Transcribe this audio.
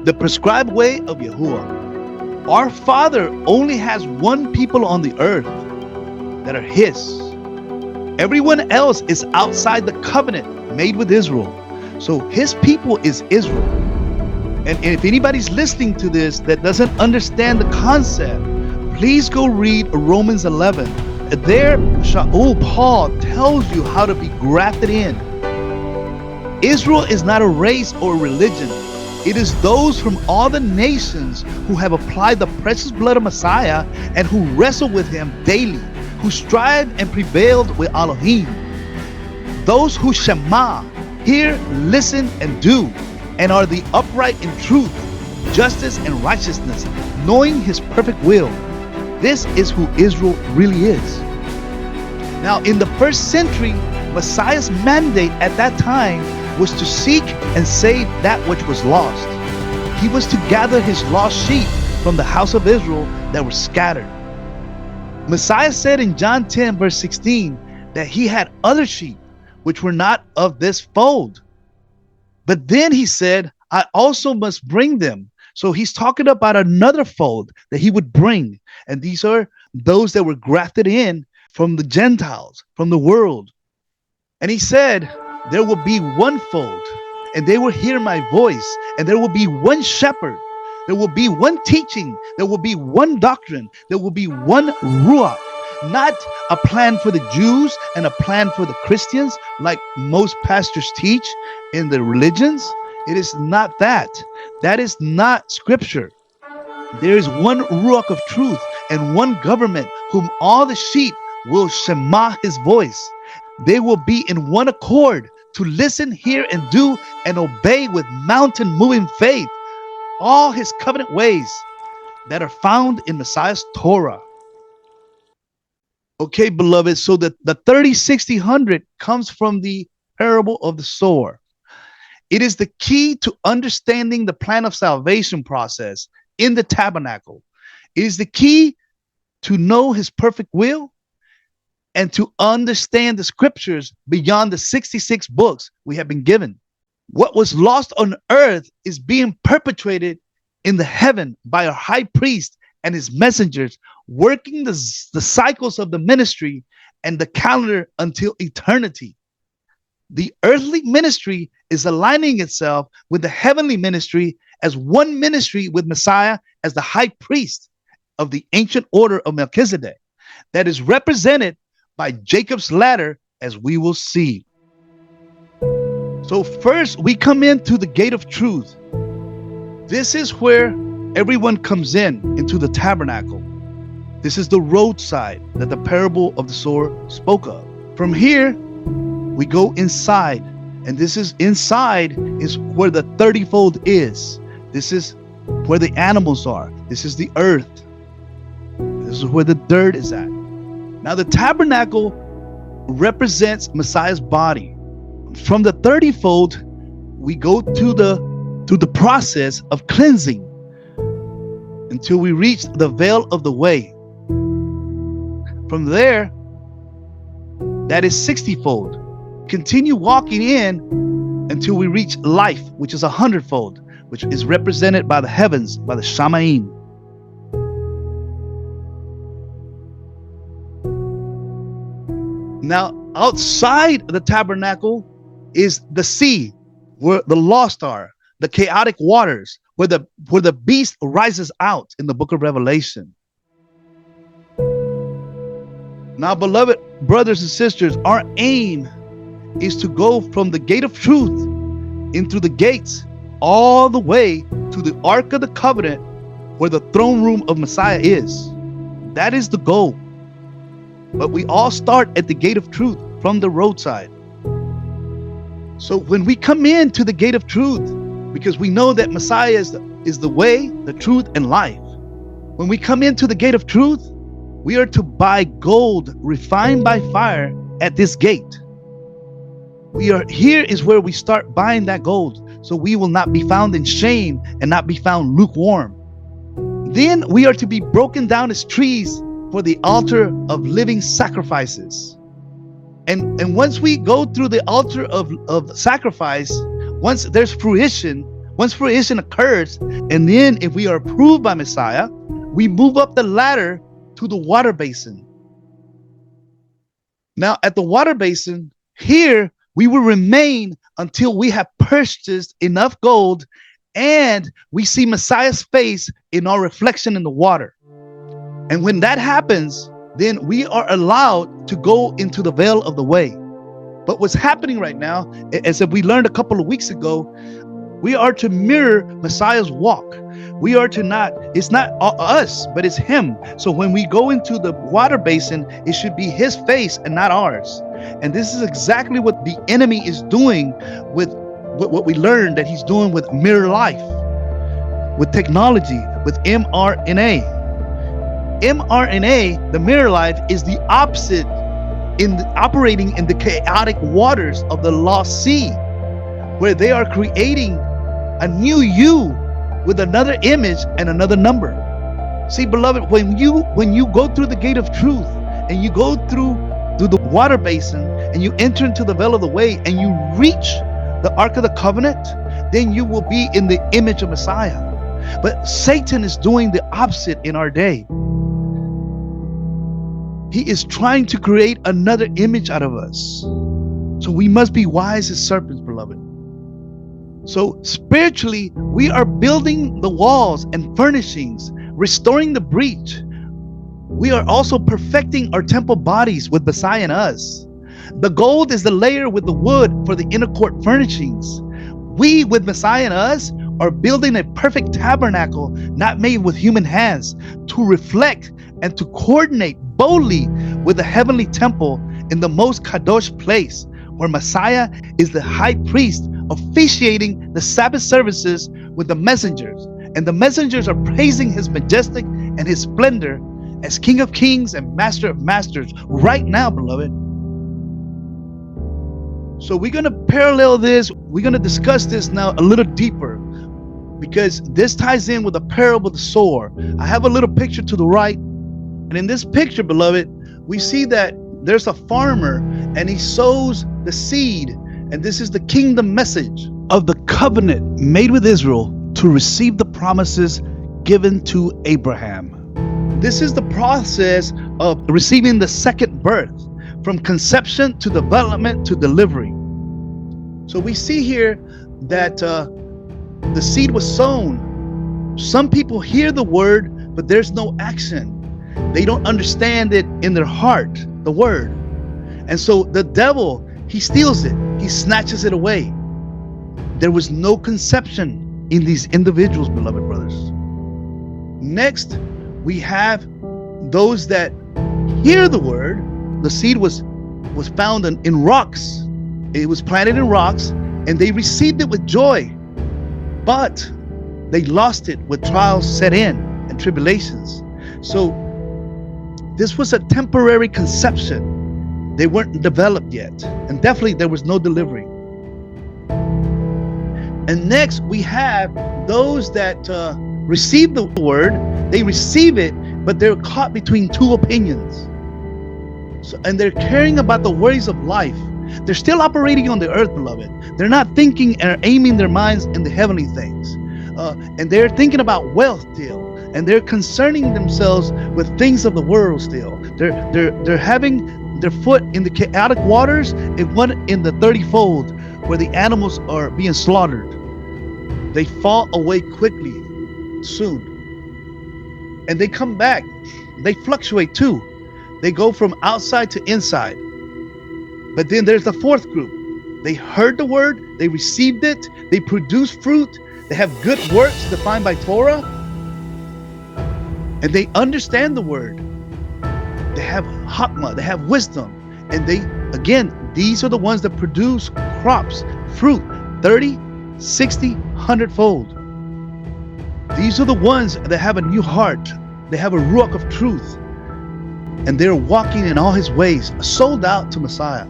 the prescribed way of Yahuwah. Our Father only has one people on the earth that are His. Everyone else is outside the covenant made with Israel. So His people is Israel. And if anybody's listening to this that doesn't understand the concept, please go read Romans 11. There, Paul tells you how to be grafted in. Israel is not a race or a religion. It is those from all the nations who have applied the precious blood of Messiah and who wrestle with Him daily, who strive and prevailed with Elohim. Those who Shema, hear, listen, and do, and are the upright in truth, justice, and righteousness, knowing His perfect will. This is who Israel really is. Now, in the first century, Messiah's mandate at that time was to seek and save that which was lost. He was to gather His lost sheep from the house of Israel that were scattered. Messiah said in John 10 verse 16 that He had other sheep which were not of this fold. But then He said, I also must bring them. So He's talking about another fold that He would bring. And these are those that were grafted in from the Gentiles, from the world. And He said, there will be one fold, and they will hear my voice, and there will be one shepherd. There will be one teaching. There will be one doctrine. There will be one Ruach. Not a plan for the Jews and a plan for the Christians, like most pastors teach in the religions. It is not that. That is not scripture. There is one Ruach of truth and one government whom all the sheep will Shema His voice. They will be in one accord to listen, hear, and do and obey with mountain moving faith all His covenant ways that are found in Messiah's Torah. Okay, beloved, so the 30, 60, 100 comes from the parable of the sower. It is the key to understanding the plan of salvation process in the tabernacle. It is the key to know His perfect will and to understand the scriptures beyond the 66 books we have been given. What was lost on earth is being perpetrated in the heaven by our high priest and his messengers, working the cycles of the ministry and the calendar until eternity. The earthly ministry is aligning itself with the heavenly ministry as one ministry with Messiah as the high priest of the ancient order of Melchizedek that is represented by Jacob's ladder, as we will see. So first we come into the gate of truth. This is where everyone comes into the tabernacle. This is the roadside that the parable of the sower spoke of. From here, we go inside, and this is inside is where the 30-fold is. This is where the animals are. This is the earth. This is where the dirt is at. Now the tabernacle represents Messiah's body. From the 30-fold, we go to the process of cleansing until we reach the veil of the way. From there, that is 60-fold. Continue walking in until we reach life, which is 100-fold, which is represented by the heavens, by the Shamaim. Now, outside the tabernacle is the sea, where the lost are, the chaotic waters, where the beast rises out in the book of Revelation. Now, beloved brothers and sisters, our aim is to go from the gate of truth into the gates all the way to the Ark of the Covenant, where the throne room of Messiah is. That is the goal. But we all start at the gate of truth from the roadside. So when we come into the gate of truth, because we know that Messiah is the way, the truth, and life. When we come into the gate of truth, we are to buy gold refined by fire at this gate. Here is where we start buying that gold, so we will not be found in shame and not be found lukewarm. Then we are to be broken down as trees for the altar of living sacrifices. And once we go through the altar of sacrifice, once there's fruition, Once fruition occurs, and then if we are approved by Messiah, we move up the ladder to the water basin. Now, at the water basin, here we will remain until we have purchased enough gold and we see Messiah's face in our reflection in the water. And when that happens, then we are allowed to go into the veil of the way. But what's happening right now, as we learned a couple of weeks ago, we are to mirror Messiah's walk. We are to not, it's not us, but it's him. So when we go into the water basin, it should be his face and not ours. And this is exactly what the enemy is doing with what we learned that he's doing with mirror life, with technology, with mRNA. mRNA, the mirror life, is the opposite operating in the chaotic waters of the lost sea, where they are creating a new you with another image and another number. See, beloved, when you go through the gate of truth and you go through the water basin and you enter into the veil of the way and you reach the Ark of the Covenant, then you will be in the image of Messiah. But Satan is doing the opposite in our day. He is trying to create another image out of us. So we must be wise as serpents, beloved. So spiritually, we are building the walls and furnishings, restoring the breach. We are also perfecting our temple bodies with Messiah in us. The gold is the layer with the wood for the inner court furnishings. We, with Messiah in us, are building a perfect tabernacle not made with human hands, to reflect and to coordinate boldly with the heavenly temple in the most kadosh place, where Messiah is the high priest officiating the Sabbath services with the messengers. And the messengers are praising his majestic and his splendor as King of Kings and Master of Masters right now, beloved. So we're going to parallel this. We're going to discuss this now a little deeper, because this ties in with the parable of the sower. I have a little picture to the right. And in this picture, beloved, we see that there's a farmer and he sows the seed. And this is the kingdom message of the covenant made with Israel to receive the promises given to Abraham. This is the process of receiving the second birth, from conception to development to delivery. So we see here that the seed was sown. Some people hear the word, but there's no action. They don't understand it in their heart, the word. And so the devil, he steals it. He snatches it away. There was no conception in these individuals, beloved brothers. Next, we have those that hear the word. The seed was found in rocks. It was planted in rocks, and they received it with joy. But they lost it with trials set in and tribulations. So this was a temporary conception. They weren't developed yet. And definitely there was no delivery. And next we have those that receive the word. They receive it, but they're caught between two opinions. And they're caring about the worries of life. They're still operating on the earth, beloved. They're not thinking or aiming their minds in the heavenly things. And they're thinking about wealth still. And they're concerning themselves with things of the world still. They're having their foot in the chaotic waters and one in the 30-fold, where the animals are being slaughtered. They fall away quickly, soon. And they come back. They fluctuate too. They go from outside to inside. But then there's the fourth group. They heard the word, they received it, they produce fruit, they have good works defined by Torah, and they understand the word. They have hakmah, they have wisdom, and these are the ones that produce crops, fruit, 30, 60, 100-fold. These are the ones that have a new heart. They have a ruach of truth, and they're walking in all his ways, sold out to Messiah.